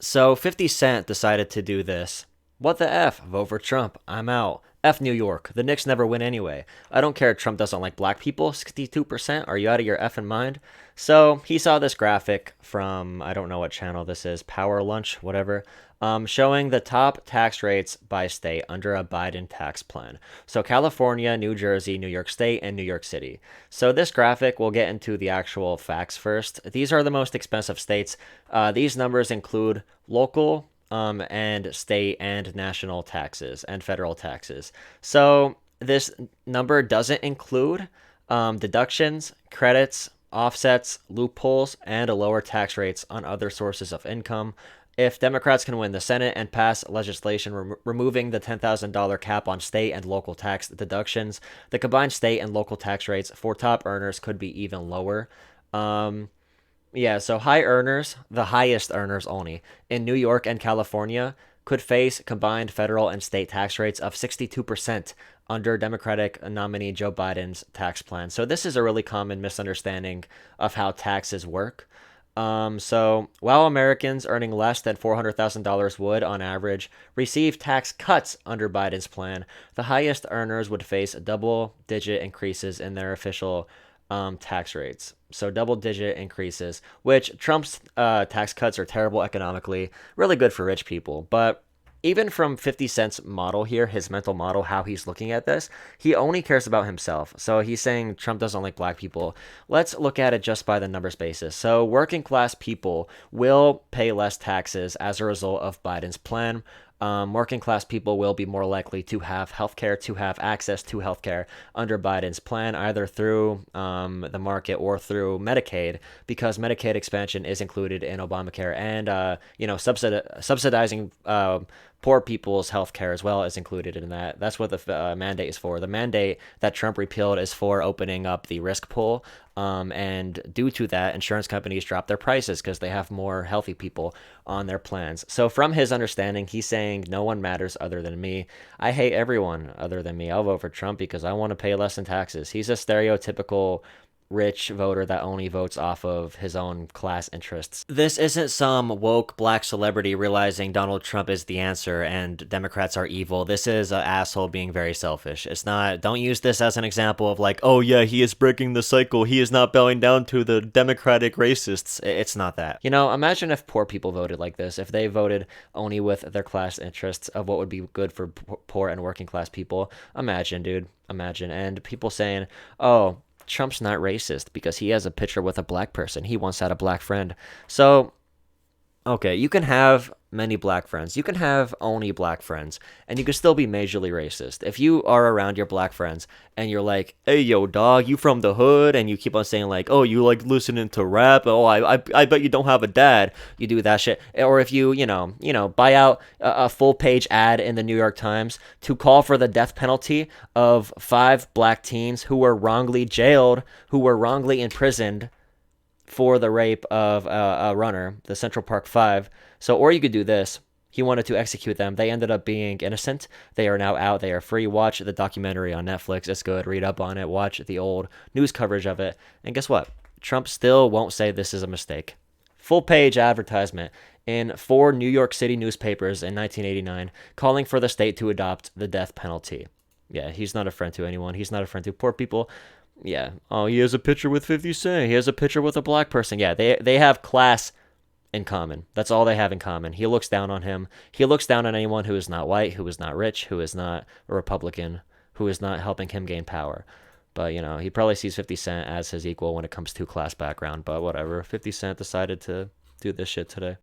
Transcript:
So 50 Cent decided to do this. What the F? Vote for Trump. I'm out. F New York. The Knicks never win anyway. I don't care. Trump doesn't like black people. 62%? Are you out of your effing mind? So he saw this graphic from, I don't know what channel this is, Power Lunch, whatever, showing the top tax rates by state under a Biden tax plan. So California, New Jersey, New York State, and New York City. So this graphic, we'll get into the actual facts first. These are the most expensive states. These numbers include local, and state and national taxes and federal taxes. So this number doesn't include deductions, credits, offsets, loopholes, and lower tax rates on other sources of income. If Democrats can win the Senate and pass legislation removing the $10,000 cap on state and local tax deductions, the combined state and local tax rates for top earners could be even lower. Yeah, so high earners, the highest earners only, in New York and California could face combined federal and state tax rates of 62% under Democratic nominee Joe Biden's tax plan. So this is a really common misunderstanding of how taxes work. So while Americans earning less than $400,000 would, on average, receive tax cuts under Biden's plan, the highest earners would face double-digit increases in their official tax rates. So double-digit increases, which Trump's tax cuts are terrible economically, really good for rich people, but even from 50 Cent's model here, his mental model, how he's looking at this, he only cares about himself. So he's saying Trump doesn't like black people. Let's look at it just by the numbers basis. So working class people will pay less taxes as a result of Biden's plan. Working class people will be more likely to have healthcare, to have access to healthcare under Biden's plan, either through the market or through Medicaid, because Medicaid expansion is included in Obamacare, and subsidizing poor people's health care as well is included in that. That's what the mandate is for. The mandate that Trump repealed is for opening up the risk pool. And due to that, insurance companies drop their prices because they have more healthy people on their plans. So from his understanding, he's saying no one matters other than me. I hate everyone other than me. I'll vote for Trump because I want to pay less in taxes. He's a stereotypical rich voter that only votes off of his own class interests. This isn't some woke black celebrity realizing Donald Trump is the answer and Democrats are evil. This is an asshole being very selfish. It's not, don't use this as an example of like, oh yeah, he is breaking the cycle. He is not bowing down to the Democratic racists. It's not that. You know, imagine if poor people voted like this, if they voted only with their class interests of what would be good for poor and working class people. Imagine, dude. Imagine. And people saying, oh, Trump's not racist because he has a picture with a black person. He once had a black friend. So, okay, you can have many black friends. You can have only black friends, and you can still be majorly racist. If you are around your black friends and you're like, hey, yo, dog, you from the hood, and you keep on saying like, oh, you like listening to rap, oh, I bet you don't have a dad, you do that shit. Or if buy out a full page ad in the New York Times to call for the death penalty of 5 black teens who were wrongly jailed, who were wrongly imprisoned for the rape of a runner, the Central Park Five. So, or you could do this. He wanted to execute them. They ended up being innocent. They are now out. They are free. Watch the documentary on Netflix. It's good. Read up on it. Watch the old news coverage of it. And guess what? Trump still won't say this is a mistake. Full page advertisement in 4 New York City newspapers in 1989 calling for the state to adopt the death penalty. Yeah, he's not a friend to anyone. He's not a friend to poor people. Yeah. Oh, he has a picture with 50 Cent. He has a picture with a black person. Yeah, they have class in common. That's all they have in common. He looks down on him. He looks down on anyone who is not white, who is not rich, who is not a Republican, who is not helping him gain power. But, he probably sees 50 Cent as his equal when it comes to class background. But whatever. 50 Cent decided to do this shit today.